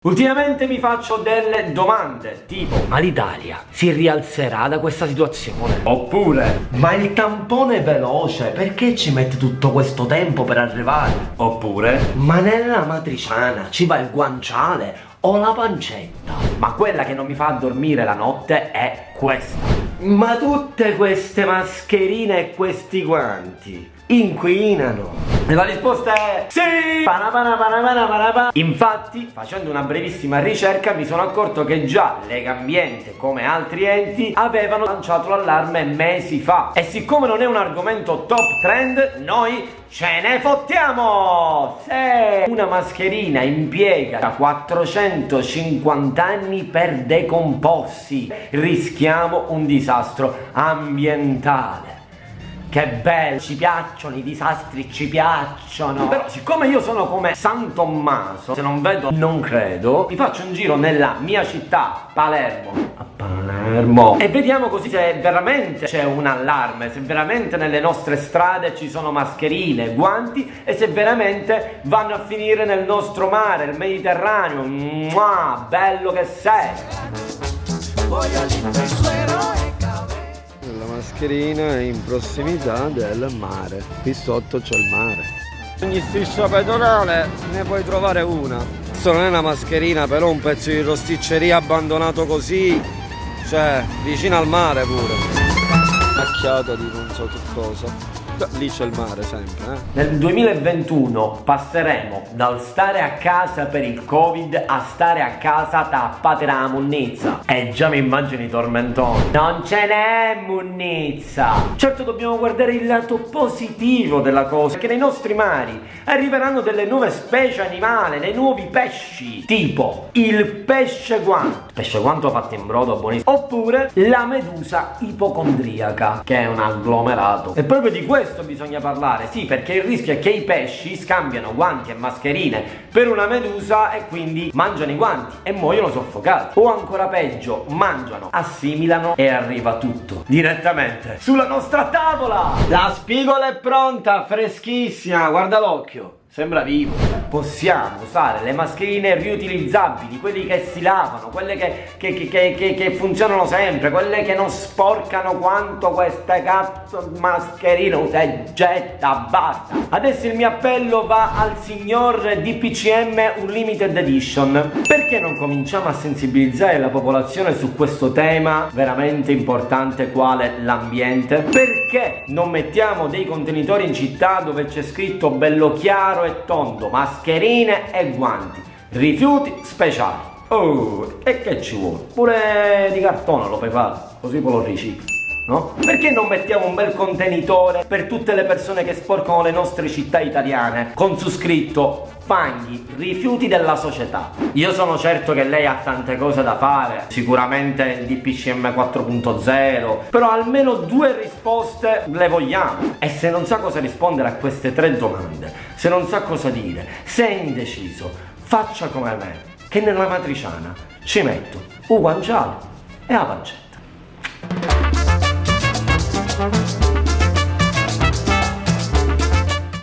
Ultimamente mi faccio delle domande, tipo: ma l'Italia si rialzerà da questa situazione? Oppure: ma il tampone veloce perché ci mette tutto questo tempo per arrivare? Oppure: ma nella matriciana ci va il guanciale o la pancetta? Ma quella che non mi fa dormire la notte è questa: ma tutte queste mascherine e questi guanti inquinano? E la risposta è sì! Infatti, facendo una brevissima ricerca, mi sono accorto che già Legambiente, come altri enti, avevano lanciato l'allarme mesi fa. E siccome non è un argomento top trend, noi ce ne fottiamo! Se una mascherina impiega 450 anni per decomporsi, rischiamo un disastro ambientale. Che bello, ci piacciono i disastri, ci piacciono. Però siccome io sono come San Tommaso, se non vedo non credo, mi faccio un giro nella mia città, Palermo. A Palermo. E vediamo così se veramente c'è un allarme, se veramente nelle nostre strade ci sono mascherine, guanti e se veramente vanno a finire nel nostro mare, il Mediterraneo. Mua, bello che sei. La mascherina è in prossimità del mare, qui sotto c'è il mare. Ogni striscia pedonale ne puoi trovare una. Questo non è una mascherina, però un pezzo di rosticceria abbandonato così, cioè vicino al mare pure. Macchiata di non so che cosa. Lì c'è il mare sempre, Nel 2021 passeremo dal stare a casa per il Covid a stare a casa tappate la munnizza. E già mi immagino i tormentoni. Non ce n'è munnizza. Certo dobbiamo guardare il lato positivo della cosa, che nei nostri mari arriveranno delle nuove specie animali, dei nuovi pesci, tipo il pesce guanto. Pesce guanto fatto in brodo buonissimo. Oppure la medusa ipocondriaca, che è un agglomerato. E proprio di questo bisogna parlare, sì, perché il rischio è che i pesci scambiano guanti e mascherine per una medusa e quindi mangiano i guanti e muoiono soffocati. O ancora peggio, mangiano, assimilano e arriva tutto direttamente sulla nostra tavola. La spigola è pronta, freschissima, guarda l'occhio. Sembra vivo. Possiamo usare le mascherine riutilizzabili, quelli che si lavano, quelle che funzionano sempre, quelle che non sporcano quanto queste cazzo mascherine. Usa e getta, basta. Adesso il mio appello va al signor DPCM Unlimited Edition. Perché non cominciamo a sensibilizzare la popolazione su questo tema veramente importante quale l'ambiente? Perché non mettiamo dei contenitori in città dove c'è scritto bello chiaro e tondo: mascherine e guanti, rifiuti speciali. Oh, e che ci vuole? Pure di cartone lo puoi fare, così poi lo ricicli, no? Perché non mettiamo un bel contenitore per tutte le persone che sporcano le nostre città italiane con su scritto fanghi, rifiuti della società? Io sono certo che lei ha tante cose da fare, sicuramente il DPCM 4.0, però almeno due risposte le vogliamo. E se non sa cosa rispondere a queste tre domande, se non sa cosa dire, se è indeciso, faccia come me, che nella matriciana ci metto un guanciale e la pancetta.